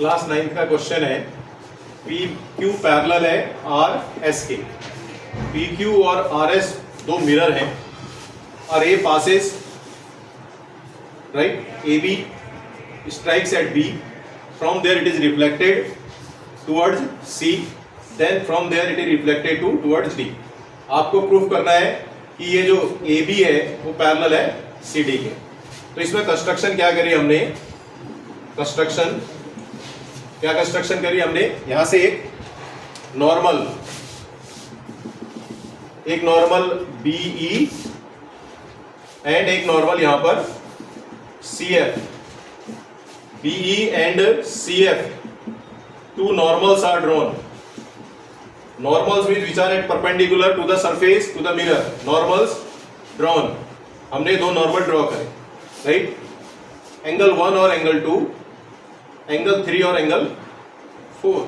Class 9th का question है P Q parallel है आर एस के। पी क्यू और आर एस दो मिरर हैं और A passes right A B strikes at B, from there it is reflected towards C, then from there it is reflected towards D. आपको proof करना है कि ये जो ए बी है वो पैरेलल है सी डी के। तो इसमें कंस्ट्रक्शन क्या करी हमने, कंस्ट्रक्शन करी हमने, यहां से एक नॉर्मल बीई एंड एक नॉर्मल यहां पर CF. BE and CF, two normals are drawn. Normals means which are at perpendicular to the surface to the mirror. Normals drawn, हमने दो नॉर्मल ड्रॉ करे राइट। एंगल 1 और एंगल 2, एंगल 3 और angle 4।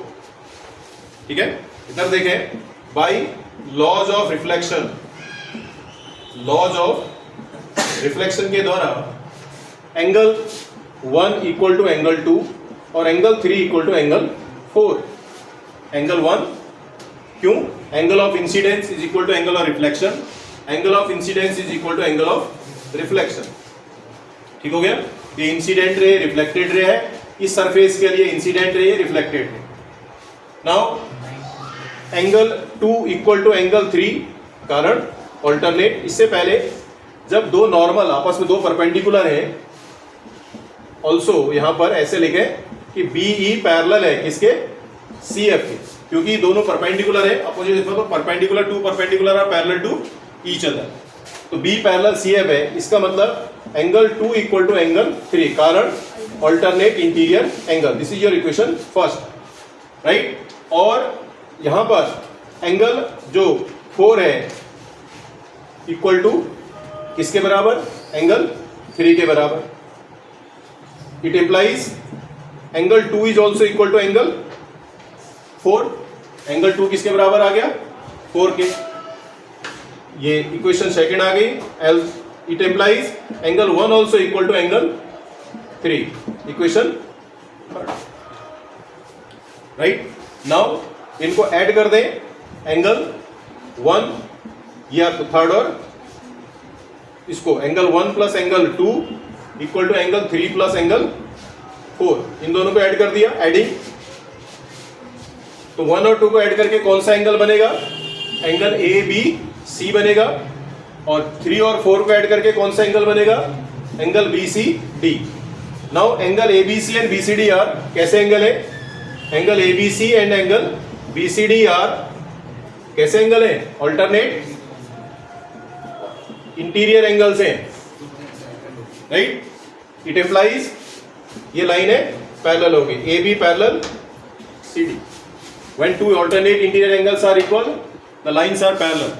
ठीक है, इधर देखें, बाय लॉज ऑफ रिफ्लेक्शन, के द्वारा एंगल 1 इक्वल टू एंगल 2 और angle 3 equal to angle 4। Angle 1 क्यों, angle of incidence is equal to angle of reflection, angle of incidence is equal to angle of reflection. ठीक हो गया, ये incident ray reflected रे है, इस सरफेस के लिए incident ray reflected ray. Now angle 2 equal to angle 3, कारण ऑल्टरनेट। इससे पहले जब दो नॉर्मल आपस में दो परपेंडिकुलर है, ऑल्सो यहां पर ऐसे लिखे कि बीई पैरेलल है किसके, सीएफ के, क्योंकि दोनों परपेंडिकुलर है, opposite perpendicular to perpendicular are parallel to each other. तो बी पैरेलल सीएफ है, इसका मतलब एंगल 2 इक्वल टू एंगल 3, कारण alternate interior angle. This is your equation first right. और यहां पर एंगल जो 4 है इक्वल टू किसके बराबर, एंगल 3 के बराबर। It implies angle 2 is also equal to angle 4। Angle 2 किसके बराबर आ गया, 4 के। ये इक्वेशन सेकंड आ गई। Else it implies angle 1 also equal to angle 3, equation third right. Now इनको ऐड कर दें, एंगल 1 या तो थर्ड और इसको angle 1 plus angle 2 equal to angle 3 plus angle 4, इन दोनों को ऐड कर दिया, एडिंग। तो 1 और 2 को ऐड करके कौन सा एंगल बनेगा, एंगल ए बी सी बनेगा। और 3 और 4 को ऐड करके कौन सा एंगल बनेगा, angle B C D. Now angle A B C and B C D are कैसे एंगल है, angle A B C and angle B C D are कैसे एंगल है, ऑल्टरनेट इंटीरियर एंगल्स हैं right. It implies ये line है parallel होगी, A B parallel C D. When two alternate interior angles are equal, the lines are parallel.